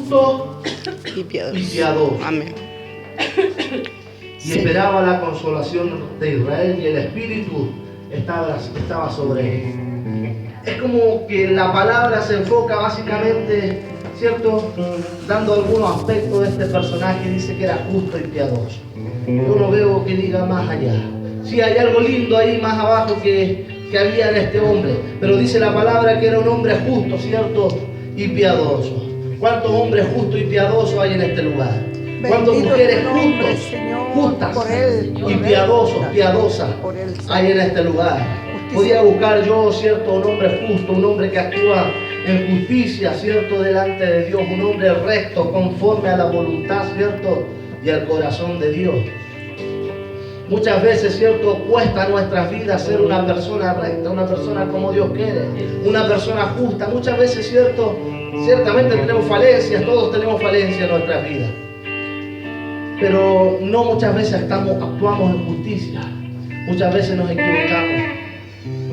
justo y piadoso. Amén. Y esperaba la consolación de Israel y el Espíritu estaba sobre él. Es como que la palabra se enfoca básicamente, ¿cierto? Dando algunos aspectos de este personaje. Dice que era justo y piadoso. Yo no veo que diga más allá. Sí, hay algo lindo ahí más abajo que había en este hombre. Pero dice la palabra que era un hombre justo, ¿cierto? Y piadoso. ¿Cuántos hombres justos y piadosos hay en este lugar? ¿Cuántas mujeres justas y piadosas hay en este lugar? Podía buscar yo, ¿cierto? Un hombre justo, un hombre que actúa en justicia, ¿cierto? Delante de Dios, un hombre recto, conforme a la voluntad, ¿cierto? Y al corazón de Dios. Muchas veces, ¿cierto? Cuesta en nuestras vidas ser una persona recta, una persona como Dios quiere, una persona justa. Muchas veces, ¿cierto? Ciertamente tenemos falencias, todos tenemos falencias en nuestras vidas. Pero no muchas veces actuamos en justicia. Muchas veces nos equivocamos,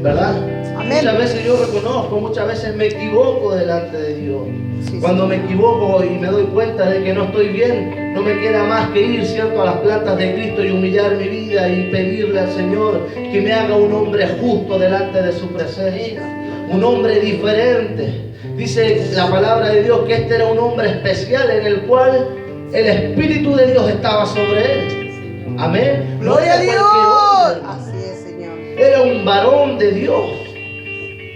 ¿verdad? Amén. Muchas veces yo reconozco, muchas veces me equivoco delante de Dios. Sí, cuando me equivoco y me doy cuenta de que no estoy bien, no me queda más que ir, ¿cierto?, a las plantas de Cristo y humillar mi vida y pedirle al Señor que me haga un hombre justo delante de su presencia, un hombre diferente. Dice la palabra de Dios que este era un hombre especial en el cual el Espíritu de Dios estaba sobre él. Amén. Gloria a Dios. Así es, Señor. Era un varón de Dios,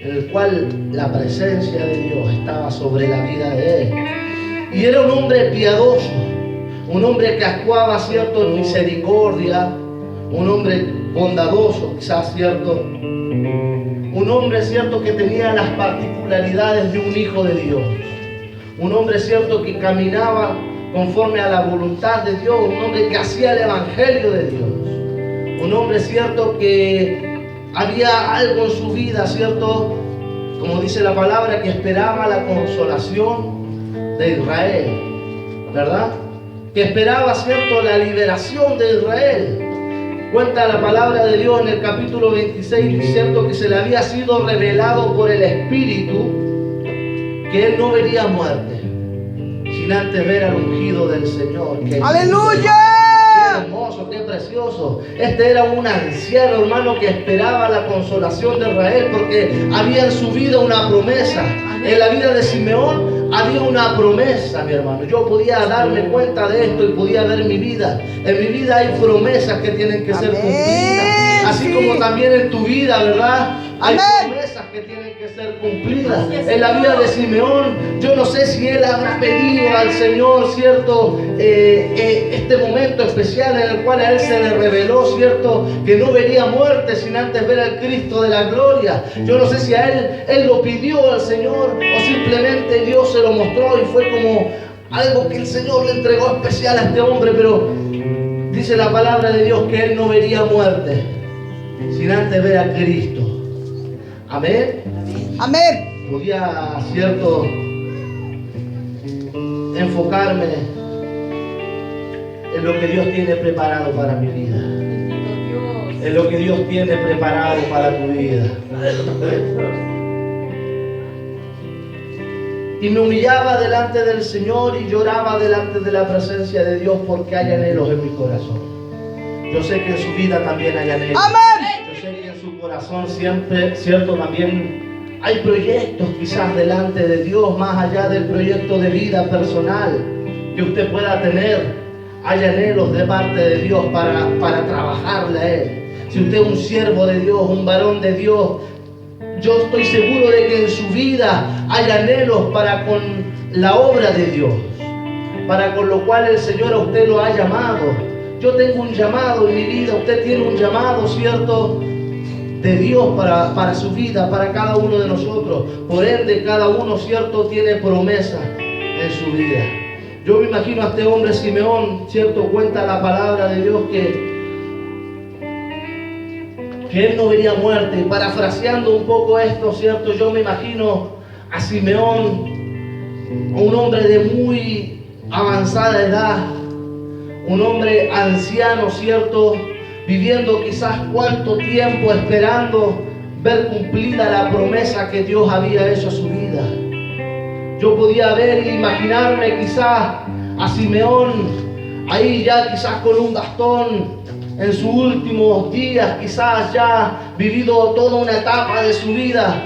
en el cual la presencia de Dios estaba sobre la vida de él. Y era un hombre piadoso, un hombre que actuaba, ¿cierto?, en misericordia, un hombre bondadoso, quizás, ¿cierto? Un hombre, ¿cierto?, que tenía las particularidades de un hijo de Dios. Un hombre, ¿cierto?, que caminaba conforme a la voluntad de Dios, un hombre que hacía el evangelio de Dios, un hombre, cierto, que había algo en su vida, cierto, como dice la palabra, que esperaba la consolación de Israel, ¿verdad? Que esperaba, cierto, la liberación de Israel. Cuenta la palabra de Dios en el capítulo 26, cierto, que se le había sido revelado por el Espíritu que él no vería muerte sin antes ver al ungido del Señor. ¡Aleluya! Qué hermoso, qué precioso. Este era un anciano, hermano, que esperaba la consolación de Israel, porque había en su vida una promesa. En la vida de Simeón había una promesa, mi hermano. Yo podía darme cuenta de esto y podía ver mi vida. En mi vida hay promesas que tienen que ser cumplidas. Así como también en tu vida, ¿verdad? Hay promesas que tienen que ser cumplidas. En la vida de Simeón, yo no sé si él habrá pedido al Señor, ¿cierto? Este momento especial en el cual a él se le reveló, ¿cierto?, que no vería muerte sin antes ver al Cristo de la gloria. Yo no sé si a él lo pidió al Señor o simplemente Dios se lo mostró y fue como algo que el Señor le entregó especial a este hombre, pero dice la palabra de Dios que él no vería muerte sin antes ver a Cristo. Amén. Amén. Podía, cierto, enfocarme en lo que Dios tiene preparado para mi vida, en lo que Dios tiene preparado para tu vida. Y me humillaba delante del Señor y lloraba delante de la presencia de Dios, porque hay anhelos en mi corazón. Yo sé que en su vida también hay anhelos. Amén. Yo sé que en su corazón siempre, cierto, también hay proyectos quizás delante de Dios, más allá del proyecto de vida personal que usted pueda tener. Hay anhelos de parte de Dios para trabajarle a Él. Si usted es un siervo de Dios, un varón de Dios, yo estoy seguro de que en su vida hay anhelos para con la obra de Dios, para con lo cual el Señor a usted lo ha llamado. Yo tengo un llamado en mi vida, usted tiene un llamado, ¿cierto?, de Dios para su vida, para cada uno de nosotros. Por ende, cada uno, ¿cierto?, tiene promesas en su vida. Yo me imagino a este hombre Simeón, ¿cierto?, cuenta la palabra de Dios que él no vería muerte. Y parafraseando un poco esto, ¿cierto?, yo me imagino a Simeón, un hombre de muy avanzada edad, un hombre anciano, ¿cierto?, viviendo quizás cuánto tiempo esperando ver cumplida la promesa que Dios había hecho a su vida. Yo podía ver e imaginarme quizás a Simeón ahí ya quizás con un bastón en sus últimos días, quizás ya vivido toda una etapa de su vida,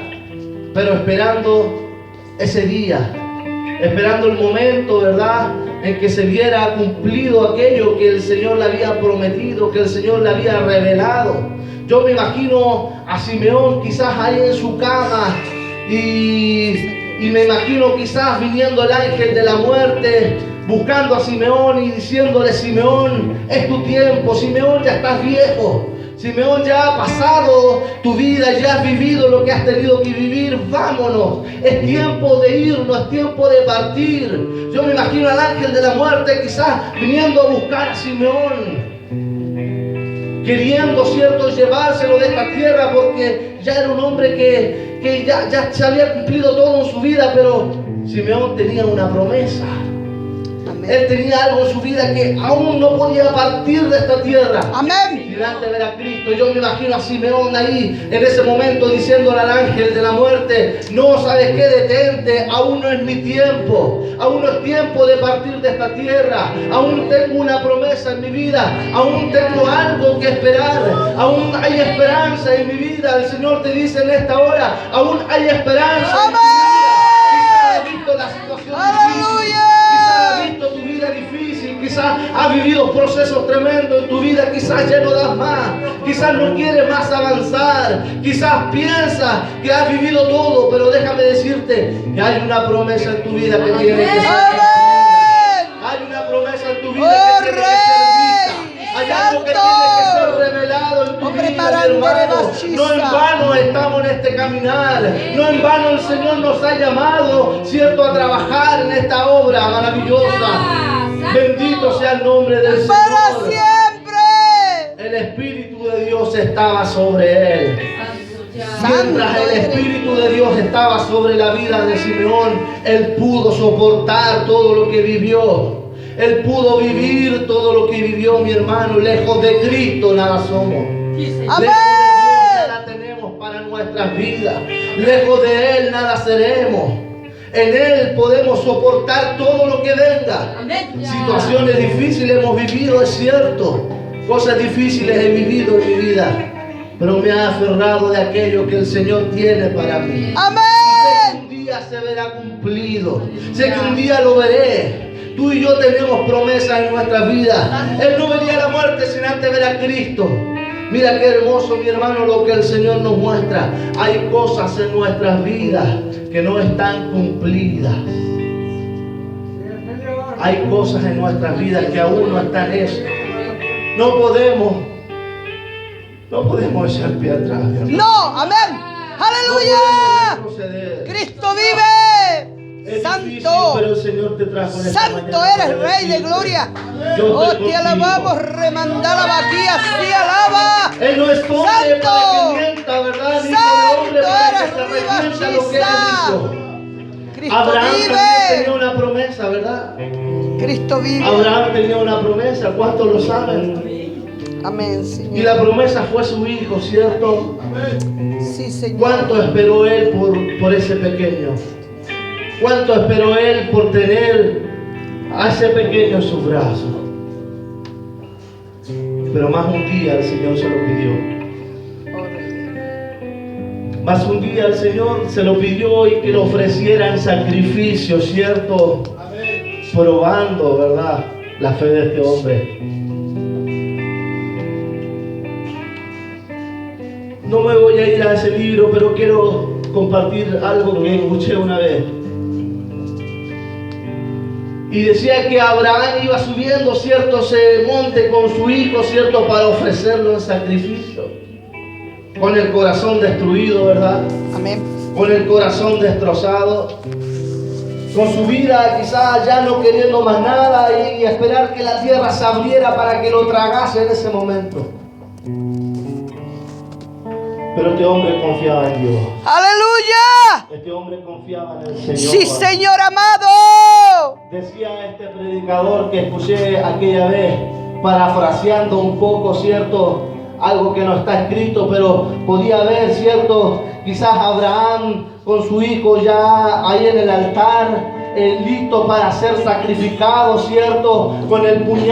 pero esperando ese día, esperando el momento, ¿verdad?, en que se viera cumplido aquello que el Señor le había prometido, que el Señor le había revelado. Yo me imagino a Simeón quizás ahí en su cama y me imagino quizás viniendo el ángel de la muerte buscando a Simeón y diciéndole: Simeón, es tu tiempo, Simeón, ya estás viejo, Simeón, ya ha pasado tu vida, ya has vivido lo que has tenido que vivir, vámonos, es tiempo de irnos, es tiempo de partir. Yo me imagino al ángel de la muerte quizás viniendo a buscar a Simeón, queriendo, cierto, llevárselo de esta tierra, porque ya era un hombre que ya se había cumplido todo en su vida, pero Simeón tenía una promesa. Él tenía algo en su vida que aún no podía partir de esta tierra. Amén. Sin antes ver a Cristo. Yo me imagino a Simeón ahí en ese momento diciéndole al ángel de la muerte: no, ¿sabes qué? Detente, aún no es mi tiempo. Aún no es tiempo de partir de esta tierra. Aún tengo una promesa en mi vida. Aún tengo algo que esperar. Aún hay esperanza en mi vida. El Señor te dice en esta hora: aún hay esperanza. Amén. Quizás has visto la situación difícil. Quizás has visto tu vida difícil, quizás has vivido procesos tremendos en tu vida, quizás ya no das más, quizás no quieres más avanzar, quizás piensas que has vivido todo, pero déjame decirte que hay una promesa en tu vida que tiene que ser cumplida. Hay una promesa en tu vida que tiene que ser vista. Hay algo que tiene que ser revelado en tu vida, mi hermano. No en vano estamos en este caminar. No en vano el Señor nos ha llamado, cierto, a trabajar en esta obra maravillosa. Bendito sea el nombre del Señor. Para siempre. El Espíritu de Dios estaba sobre él. Mientras el Espíritu de Dios estaba sobre la vida de Simeón, él pudo soportar todo lo que vivió. Él pudo vivir todo lo que vivió, mi hermano. Lejos de Cristo nada somos. Lejos de Dios nada tenemos para nuestras vidas. Lejos de Él nada seremos. En Él podemos soportar todo lo que venga. Situaciones difíciles hemos vivido, es cierto. Cosas difíciles he vivido en mi vida, pero me he aferrado de aquello que el Señor tiene para mí. Amén. Y sé que un día se verá cumplido. Sé que un día lo veré. Tú y yo tenemos promesas en nuestras vidas. Él no vería la muerte sin antes ver a Cristo. Mira qué hermoso, mi hermano, lo que el Señor nos muestra. Hay cosas en nuestras vidas que no están cumplidas. Hay cosas en nuestras vidas que aún no están hechas. No podemos echar pie atrás, mi hermano. No, amén. Aleluya. No podemos retroceder. Cristo vive. Es Santo. difícil, pero el Señor te trajo en esta Santo mañana eres, para Rey de decirte, gloria. yo Oh, estoy te alabamos, contigo. remandala aquí, así alaba. Él no es hombre Santo. para que mienta, ¿verdad? Ni Santo hombre para que eres, se arrepienta lo que él Ribachisa. hizo. Cristo Abraham también tenía vive. una promesa, ¿verdad? Cristo vive. Abraham tenía una promesa, ¿cuántos lo saben? Amén, Y Señor. la promesa fue su hijo, ¿cierto? Sí, Señor. ¿Cuánto esperó él por ese pequeño? ¿Cuánto esperó él por tener a ese pequeño en sus brazos? Pero más un día el Señor se lo pidió. Oh, Rey. Más un día el Señor se lo pidió y que lo ofreciera en sacrificio, ¿cierto? Probando, ¿verdad?, la fe de este hombre. No me voy a ir a ese libro, pero quiero compartir algo que escuché una vez. Y decía que Abraham iba subiendo, cierto, ese monte con su hijo, cierto, para ofrecerlo en sacrificio. Con el corazón destruido, ¿verdad? Amén. Con el corazón destrozado. Con su vida quizás ya no queriendo más nada y esperar que la tierra se abriera para que lo tragase en ese momento. Pero este hombre confiaba en Dios. Aleluya. Este hombre confiaba en el Señor. Sí, Señor amado. Decía este predicador que escuché aquella vez, parafraseando un poco, ¿cierto?, algo que no está escrito, pero podía haber, ¿cierto? Quizás Abraham con su hijo ya ahí en el altar, listo para ser sacrificado, ¿cierto? Con el puñal